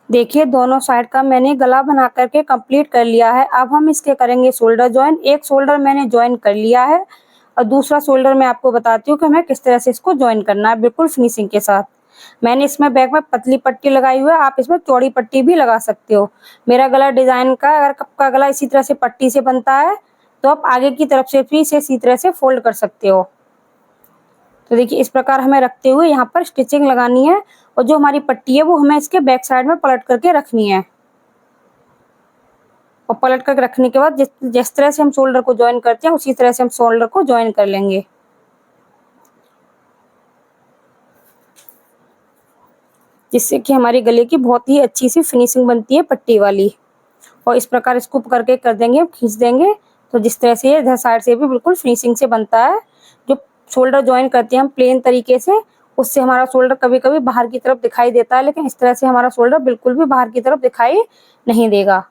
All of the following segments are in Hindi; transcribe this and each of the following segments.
देखिए दोनों साइड का मैंने गला बना करके कंप्लीट कर लिया है। अब हम इसके करेंगे शोल्डर जॉइन। एक शोल्डर मैंने जॉइन कर लिया है और दूसरा शोल्डर मैं आपको बताती हूँ कि हमें किस तरह से इसको जॉइन करना है बिल्कुल फिनिशिंग के साथ। मैंने इसमें बैक में पतली पट्टी लगाई हुई है, आप इसमें चौड़ी पट्टी भी लगा सकते हो। मेरा गला डिजाइन का, अगर आपका गला इसी तरह से पट्टी से बनता है तो आप आगे की तरफ से भी इसे इसी तरह से फोल्ड कर सकते हो। तो देखिए इस प्रकार हमें रखते हुए यहाँ पर स्टिचिंग लगानी है और जो हमारी पट्टी है वो हमें इसके बैक साइड में पलट करके रखनी है। और पलट करके रखने के बाद जिस तरह से हम शोल्डर को ज्वाइन करते हैं उसी तरह से हम शोल्डर को ज्वाइन कर लेंगे। जिससे कि हमारे गले की बहुत ही अच्छी सी फिनिशिंग बनती है पट्टी वाली। और इस प्रकार इसको करके कर देंगे, खींच देंगे तो जिस तरह से इधर साइड से भी बिल्कुल फिनिशिंग से बनता है। जो शोल्डर ज्वाइन करते हैं हम प्लेन तरीके से, उससे हमारा शोल्डर कभी कभी बाहर की तरफ दिखाई देता है, लेकिन इस तरह से हमारा शोल्डर बिल्कुल भी बाहर की तरफ दिखाई नहीं देगा।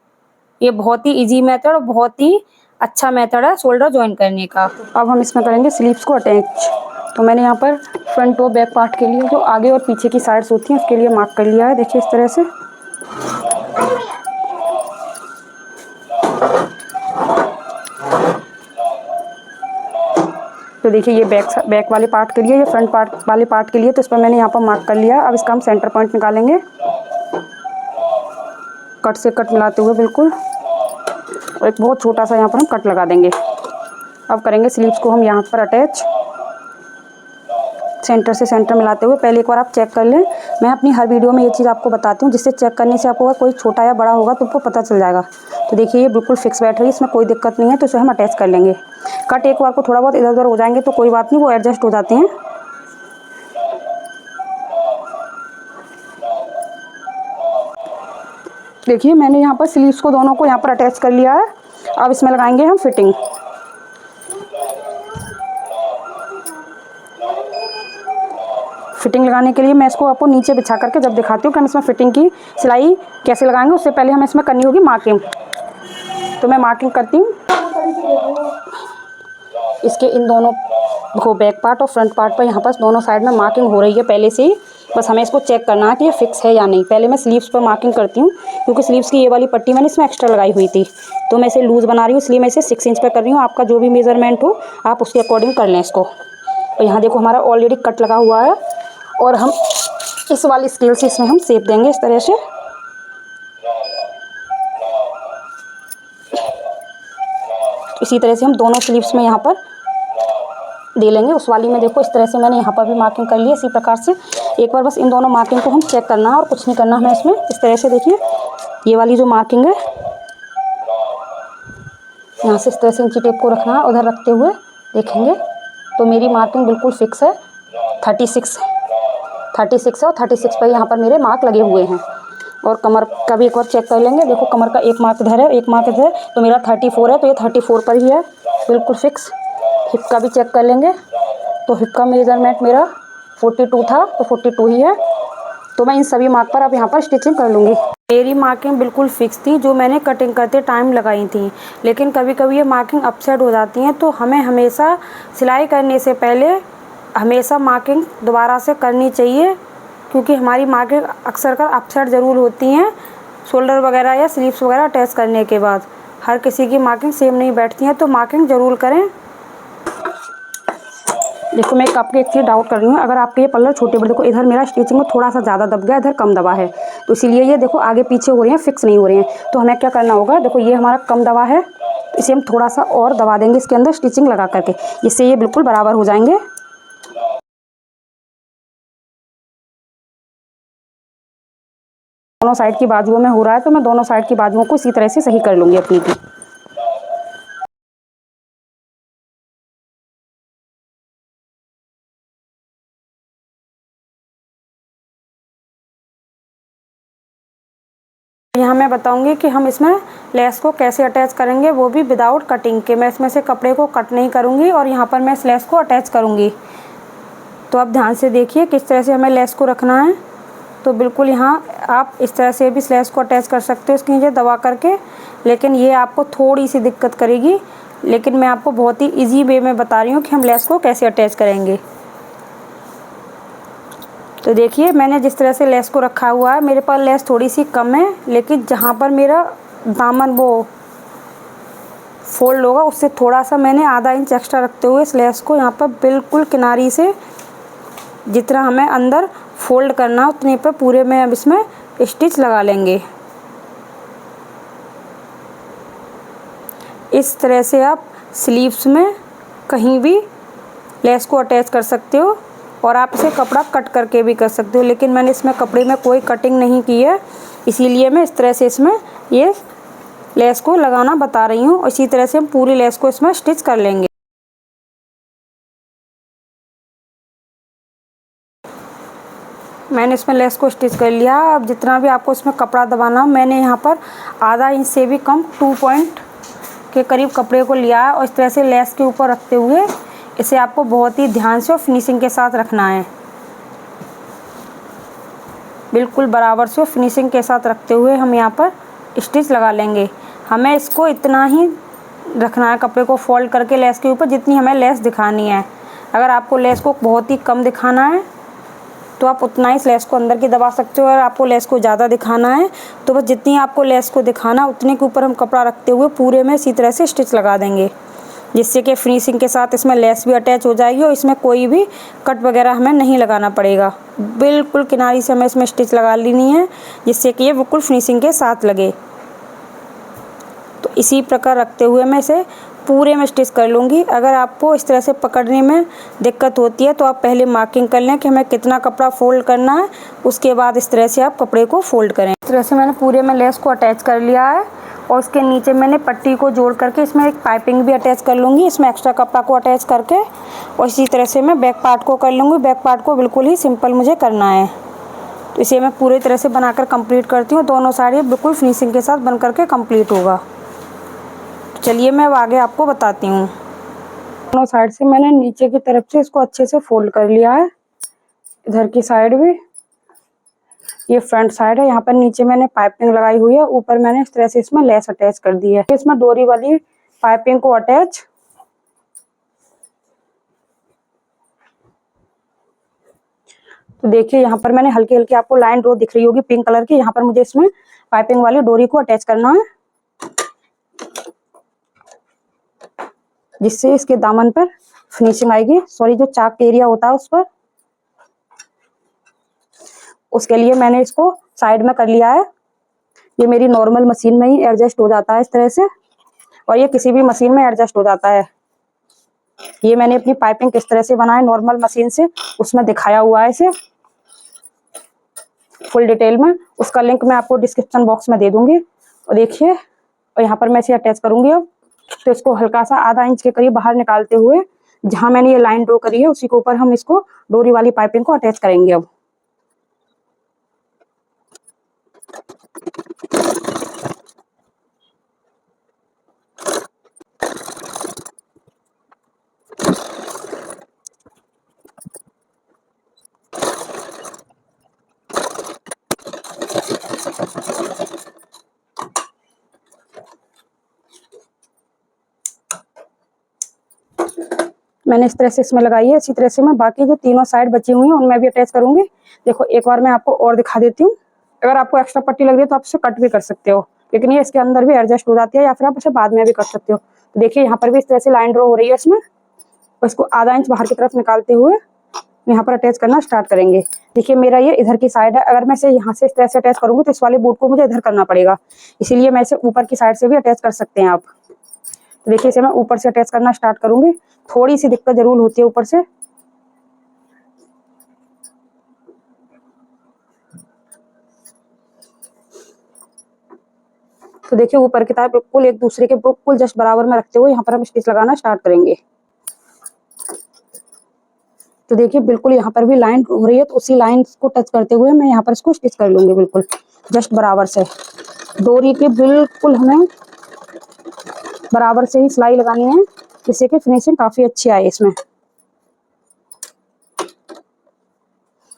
ये बहुत ही इजी मेथड और बहुत ही अच्छा मेथड है शोल्डर ज्वाइन करने का। अब हम इसमें करेंगे स्लीव्स को अटैच। तो मैंने यहाँ पर फ्रंट और बैक पार्ट के लिए जो आगे और पीछे की साइड्स होती हैं उसके लिए मार्क कर लिया है। देखिए इस तरह से। तो देखिए ये बैक वाले पार्ट के लिए, ये फ्रंट पार्ट वाले पार्ट के लिए, तो इस पर मैंने यहाँ पर मार्क कर लिया। अब इसका हम सेंटर पॉइंट निकालेंगे कट से कट मिलाते हुए बिल्कुल, और एक बहुत छोटा सा यहाँ पर हम कट लगा देंगे। अब करेंगे स्लीव्स को हम यहाँ पर अटैच, सेंटर से सेंटर मिलाते हुए। पहले एक बार आप चेक कर लें, मैं अपनी हर वीडियो में ये चीज़ आपको बताती हूँ जिससे चेक करने से आपको अगर कोई छोटा या बड़ा होगा तो आपको पता चल जाएगा। तो देखिए ये बिल्कुल फिक्स बैठ रही है, इसमें कोई दिक्कत नहीं है। तो इसे हम अटैच कर लेंगे। कट एक बार को थोड़ा बहुत इधर उधर हो जाएंगे तो कोई बात नहीं, वो एडजस्ट हो जाते हैं। देखिए मैंने यहाँ पर स्लीव्स को दोनों को यहाँ पर अटैच कर लिया है। अब इसमें लगाएंगे हम फिटिंग। फिटिंग लगाने के लिए मैं इसको आपको नीचे बिछा करके जब दिखाती हूँ कि हम इसमें फिटिंग की सिलाई कैसे लगाएंगे, उससे पहले हमें इसमें करनी होगी मार्किंग। तो मैं मार्किंग करती हूँ इसके इन दोनों को, बैक पार्ट और फ्रंट पार्ट पर यहाँ पर दोनों साइड में मार्किंग हो रही है पहले से ही। बस हमें इसको चेक करना है कि ये फिक्स है या नहीं। पहले मैं स्लीव्स पर मार्किंग करती हूँ क्योंकि स्लीव्स की ये वाली पट्टी मैंने इसमें एक्स्ट्रा लगाई हुई थी, तो मैं इसे लूज़ बना रही हूँ, इसलिए मैं इसे 6 इंच पर कर रही हूँ। आपका जो भी मेजरमेंट हो आप उसके अकॉर्डिंग कर लें इसको। और यहाँ देखो हमारा ऑलरेडी कट लगा हुआ है और हम इस वाली स्केल से इसमें हम शेप देंगे इस तरह से। इसी तरह से हम दोनों स्लीव्स में यहाँ पर दे लेंगे। उस वाली में देखो इस तरह से मैंने यहाँ पर भी मार्किंग कर ली है। इसी प्रकार से एक बार बस इन दोनों मार्किंग को हम चेक करना है और कुछ नहीं करना हमें इसमें। इस तरह से देखिए ये वाली जो मार्किंग है यहाँ से इस तरह से इंची टेप को रखना है, उधर रखते हुए देखेंगे तो मेरी मार्किंग बिल्कुल फिक्स है। 36 है और 36 पर यहाँ पर मेरे मार्क लगे हुए हैं। और कमर का भी एक बार चेक कर लेंगे। देखो कमर का एक मार्क इधर है, एक मार्क इधर है, तो मेरा 34 है, तो ये 34 पर ही है बिल्कुल फिक्स। हिप का भी चेक कर लेंगे तो हिप का मेजरमेंट मेरा 42 था, तो 42 ही है। तो मैं इन सभी मार्क पर अब यहाँ पर स्टिचिंग कर लूँगी। मेरी मार्किंग बिल्कुल फिक्स थी जो मैंने कटिंग करते टाइम लगाई थी, लेकिन कभी कभी ये मार्किंग अपसेट हो जाती हैं, तो हमें हमेशा सिलाई करने से पहले हमेशा मार्किंग दोबारा से करनी चाहिए, क्योंकि हमारी मार्किंग अक्सर कर अपसेट ज़रूर होती हैं शोल्डर वगैरह या स्लीव्स वगैरह अटैच करने के बाद। हर किसी की मार्किंग सेम नहीं बैठती हैं, तो मार्किंग ज़रूर करें। देखो मैं आपके एक चीज़ डाउट कर रही हूँ, अगर आपके ये पल्लर छोटे बड़े, देखो इधर मेरा स्टिचिंग में थोड़ा सा ज़्यादा दब गया, इधर कम दबा है, तो इसीलिए ये देखो आगे पीछे हो रही हैं, फिक्स नहीं हो रही हैं। तो हमें क्या करना होगा, देखो ये हमारा कम दबा है, इसे हम थोड़ा सा और दबा देंगे इसके अंदर स्टिचिंग लगा करके, जिससे ये बिल्कुल बराबर हो जाएंगे। दोनों साइड की बाजुओं में हो रहा है, तो मैं दोनों साइड की बाजुओं को इसी तरह से सही कर लूँगी अपनी की। यहाँ मैं बताऊंगी कि हम इसमें लेस को कैसे अटैच करेंगे, वो भी विदाउट कटिंग के। मैं इसमें से कपड़े को कट नहीं करूँगी और यहाँ पर मैं इस लेस को अटैच करूँगी। तो आप ध्यान से देखिए किस तरह से हमें लेस को रखना है। तो बिल्कुल यहाँ आप इस तरह से भी इस लेस को अटैच कर सकते हो इसके नीचे दबा करके, लेकिन ये आपको थोड़ी सी दिक्कत करेगी, लेकिन मैं आपको बहुत ही ईजी वे में बता रही हूँ कि हम लेस को कैसे अटैच करेंगे। तो देखिए मैंने जिस तरह से लेस को रखा हुआ है, मेरे पास लेस थोड़ी सी कम है, लेकिन जहाँ पर मेरा दामन वो फोल्ड होगा उससे थोड़ा सा मैंने आधा इंच एक्स्ट्रा रखते हुए इस लेस को यहाँ पर बिल्कुल किनारी से जितना हमें अंदर फोल्ड करना है उतने पर पूरे में अब इसमें स्टिच लगा लेंगे। इस तरह से आप स्लीव्स में कहीं भी लेस को अटैच कर सकते हो और आप इसे कपड़ा कट करके भी कर सकते हो, लेकिन मैंने इसमें कपड़े में कोई कटिंग नहीं की है, इसीलिए मैं इस तरह से इसमें ये लेस को लगाना बता रही हूँ। इसी तरह से हम पूरी लेस को इसमें स्टिच कर लेंगे। मैंने इसमें लेस को स्टिच कर लिया। अब जितना भी आपको इसमें कपड़ा दबाना, मैंने यहाँ पर आधा इंच से भी कम 2 पॉइंट के करीब कपड़े को लिया है और इस तरह से लेस के ऊपर रखते हुए इसे आपको बहुत ही ध्यान से और फिनिशिंग के साथ रखना है। बिल्कुल बराबर से और फिनिशिंग के साथ रखते हुए हम यहाँ पर स्टिच लगा लेंगे। हमें इसको इतना ही रखना है कपड़े को फोल्ड करके लेस के ऊपर जितनी हमें लेस दिखानी है। अगर आपको लेस को बहुत ही कम दिखाना है तो आप उतना ही इस लेस को अंदर की दबा सकते हो। अगर आपको लेस को ज़्यादा दिखाना है तो बस जितनी आपको लेस को दिखाना उतने के ऊपर हम कपड़ा रखते हुए पूरे में इसी तरह से स्टिच लगा देंगे, जिससे कि फिनिशिंग के साथ इसमें लेस भी अटैच हो जाएगी और इसमें कोई भी कट वगैरह हमें नहीं लगाना पड़ेगा। बिल्कुल किनारी से हमें इसमें स्टिच लगा लेनी है जिससे कि ये बिल्कुल फिनिशिंग के साथ लगे। तो इसी प्रकार रखते हुए मैं इसे पूरे में स्टिच कर लूँगी। अगर आपको इस तरह से पकड़ने में दिक्कत होती है तो आप पहले मार्किंग कर लें कि हमें कितना कपड़ा फोल्ड करना है, उसके बाद इस तरह से आप कपड़े को फोल्ड करें। इस तरह से मैंने पूरे में लेस को अटैच कर लिया है और उसके नीचे मैंने पट्टी को जोड़ करके इसमें एक पाइपिंग भी अटैच कर लूँगी, इसमें एक्स्ट्रा कपड़ा को अटैच करके। और इसी तरह से मैं बैक पार्ट को कर लूँगी। बैक पार्ट को बिल्कुल ही सिंपल मुझे करना है। तो इसे मैं पूरी तरह से बनाकर कंप्लीट करती हूँ। दोनों साइड ये बिल्कुल फिनिशिंग के साथ बन करके कंप्लीट होगा। चलिए मैं अब आगे आपको बताती हूँ। दोनों साइड से मैंने नीचे की तरफ से इसको अच्छे से फोल्ड कर लिया है। इधर की साइड भी, ये फ्रंट साइड है, यहाँ पर नीचे मैंने पाइपिंग लगाई हुई है, ऊपर मैंने इस तरह से इसमें लेस अटैच कर दी है। इसमें डोरी वाली पाइपिंग को अटैच तो देखिए यहाँ पर मैंने हल्की हल्की आपको लाइन ड्रॉ दिख रही होगी पिंक कलर की। यहाँ पर मुझे इसमें पाइपिंग वाली डोरी को अटैच करना है, जिससे इसके दामन पर फिनिशिंग आएगी। सॉरी, जो चाक एरिया होता है उस पर, उसके लिए मैंने इसको साइड में कर लिया है। ये मेरी नॉर्मल मशीन में ही एडजस्ट हो जाता है इस तरह से, और ये किसी भी मशीन में एडजस्ट हो जाता है। ये मैंने अपनी पाइपिंग किस तरह से बनाई नॉर्मल मशीन से, उसमें दिखाया हुआ है इसे फुल डिटेल में। उसका लिंक मैं आपको डिस्क्रिप्शन बॉक्स में दे दूंगी। और देखिए, और यहाँ पर मैं इसे अटैच करूंगी अब। तो इसको हल्का सा आधा इंच के करीब बाहर निकालते हुए जहां मैंने ये लाइन ड्रॉ करी है उसी के ऊपर हम इसको डोरी वाली पाइपिंग को अटैच करेंगे अब। मैंने इस तरह से इसमें लगाई है। इसी तरह से मैं बाकी जो तीनों साइड बची हुई हैं उनमें भी अटैच करूंगी। देखो एक बार मैं आपको और दिखा देती हूँ। अगर आपको एक्स्ट्रा पट्टी लग रही है तो आप इसे कट भी कर सकते हो, लेकिन ये इसके अंदर भी एडजस्ट हो जाती है, या फिर आप इसे बाद में भी कर सकते हो। तो देखिए यहाँ पर भी इस तरह से लाइन ड्रॉ हो रही है इसमें, और इसको आधा इंच बाहर की तरफ निकालते हुए यहाँ पर अटैच करना स्टार्ट करेंगे। देखिए मेरा ये इधर की साइड है। अगर मैं इसे यहाँ से इस तरह से अटैच करूंगी तो इस वाले बूट को मुझे इधर करना पड़ेगा, इसीलिए मैं इसे ऊपर की साइड से भी अटैच कर सकते हैं आप। तो देखिए इसे मैं ऊपर से अटैच करना स्टार्ट करूंगी। थोड़ी सी दिक्कत जरूर होती है ऊपर से। तो देखिए ऊपर की तरफ बिल्कुल एक दूसरे के बिल्कुल जस्ट बराबर में रखते हुए यहाँ पर हम स्टिच लगाना स्टार्ट करेंगे। तो देखिए बिल्कुल यहाँ पर भी लाइन हो रही है, तो उसी लाइन को टच करते हुए मैं यहाँ पर इसको स्टिच कर लूंगी बिल्कुल जस्ट बराबर से। डोरी के बिल्कुल हमें बराबर से ही सिलाई लगानी है, जिससे कि फिनिशिंग काफी अच्छी आए इसमें।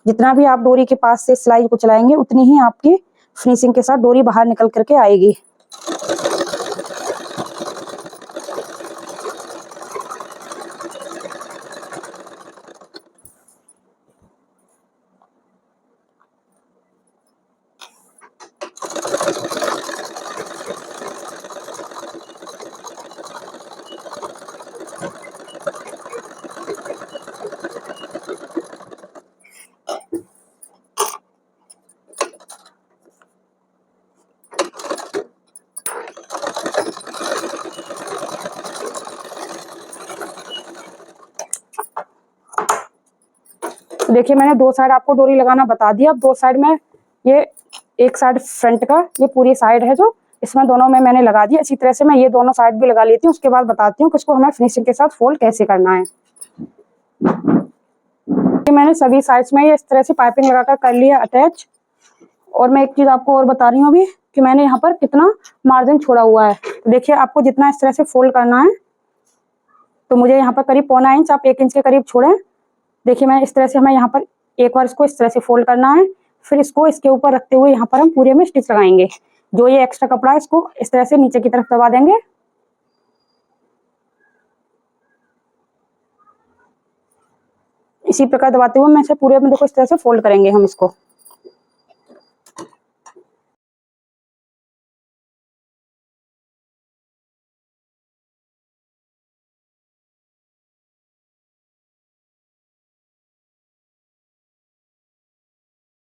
जितना भी आप डोरी के पास से सिलाई को चलाएंगे उतनी ही आपकी फिनिशिंग के साथ डोरी बाहर निकल करके आएगी। देखिए मैंने 2 साइड आपको डोरी लगाना बता दिया। अब 2 साइड में ये एक साइड फ्रंट का ये पूरी साइड है जो इसमें दोनों में मैंने लगा दिया। इसी तरह से मैं ये दोनों साइड भी लगा लेती हूँ। उसके बाद बताती हूँ कि इसको हमें फिनिशिंग के साथ फोल्ड कैसे करना है। मैंने सभी साइड्स में ये इस तरह से पाइपिंग लगाकर कर लिया अटैच। और मैं एक चीज आपको और बता रही हूँ अभी कि मैंने यहाँ पर कितना मार्जिन छोड़ा हुआ है। देखिए आपको जितना इस तरह से फोल्ड करना है तो मुझे यहाँ पर करीब 0.25 इंच, आप 1 इंच के करीब छोड़ें। देखिए मैं इस तरह से हमें यहाँ पर एक बार इसको इस तरह से फोल्ड करना है, फिर इसको इसके ऊपर रखते हुए यहाँ पर हम पूरे में स्टिच लगाएंगे। जो ये एक्स्ट्रा कपड़ा है इसको इस तरह से नीचे की तरफ दबा देंगे। इसी प्रकार दबाते हुए मैं इसे पूरे में देखो इस तरह से फोल्ड करेंगे हम इसको।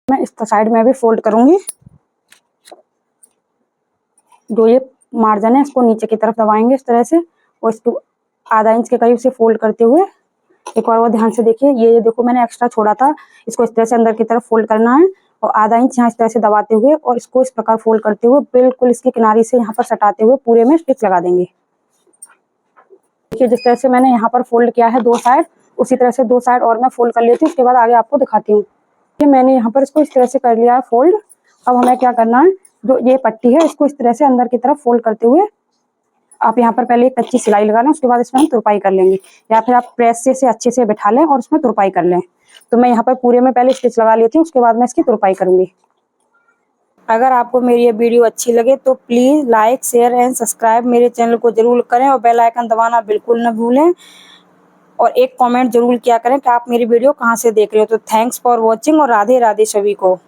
मैं इस साइड में भी फोल्ड करूंगी। जो ये मार्जिन है इसको नीचे की तरफ दबाएंगे इस तरह से और इसको आधा इंच के करीब से फोल्ड करते हुए एक बार वो ध्यान से देखिए। ये देखो मैंने एक्स्ट्रा छोड़ा था, इसको इस तरह से अंदर की तरफ फोल्ड करना है और आधा इंच यहाँ इस तरह से दबाते हुए और इसको इस प्रकार फोल्ड करते हुए बिल्कुल इसकी किनारी से यहाँ पर सटाते हुए पूरे में स्टिच लगा देंगे। देखिए जिस तरह से मैंने यहाँ पर फोल्ड किया है 2 साइड, उसी तरह से 2 साइड और मैं फोल्ड कर लेती हूँ। उसके बाद आगे आपको दिखाती हूँ कि मैंने यहाँ पर इसको इस तरह से कर लिया है फोल्ड। अब हमें क्या करना है, जो ये पट्टी है इसको इस तरह से अंदर की तरफ फोल्ड करते हुए आप यहाँ पर पहले एक कच्ची सिलाई लगा लें, उसके बाद इसमें हम तुरपाई कर लेंगे, या फिर आप प्रेस से अच्छे से बिठा लें और उसमें तुरपाई कर लें। तो मैं यहाँ पर पूरे में पहले स्टिच लगा लेती हूँ, उसके बाद मैं इसकी तुरपाई करूंगी। अगर आपको मेरी ये वीडियो अच्छी लगे तो please like share and subscribe मेरे चैनल को जरूर करें और बेल आइकन दबाना बिल्कुल न भूलें। और एक कमेंट जरूर किया करें कि आप मेरी वीडियो कहाँ से देख रहे हो। तो थैंक्स फॉर वॉचिंग और राधे राधे सभी को।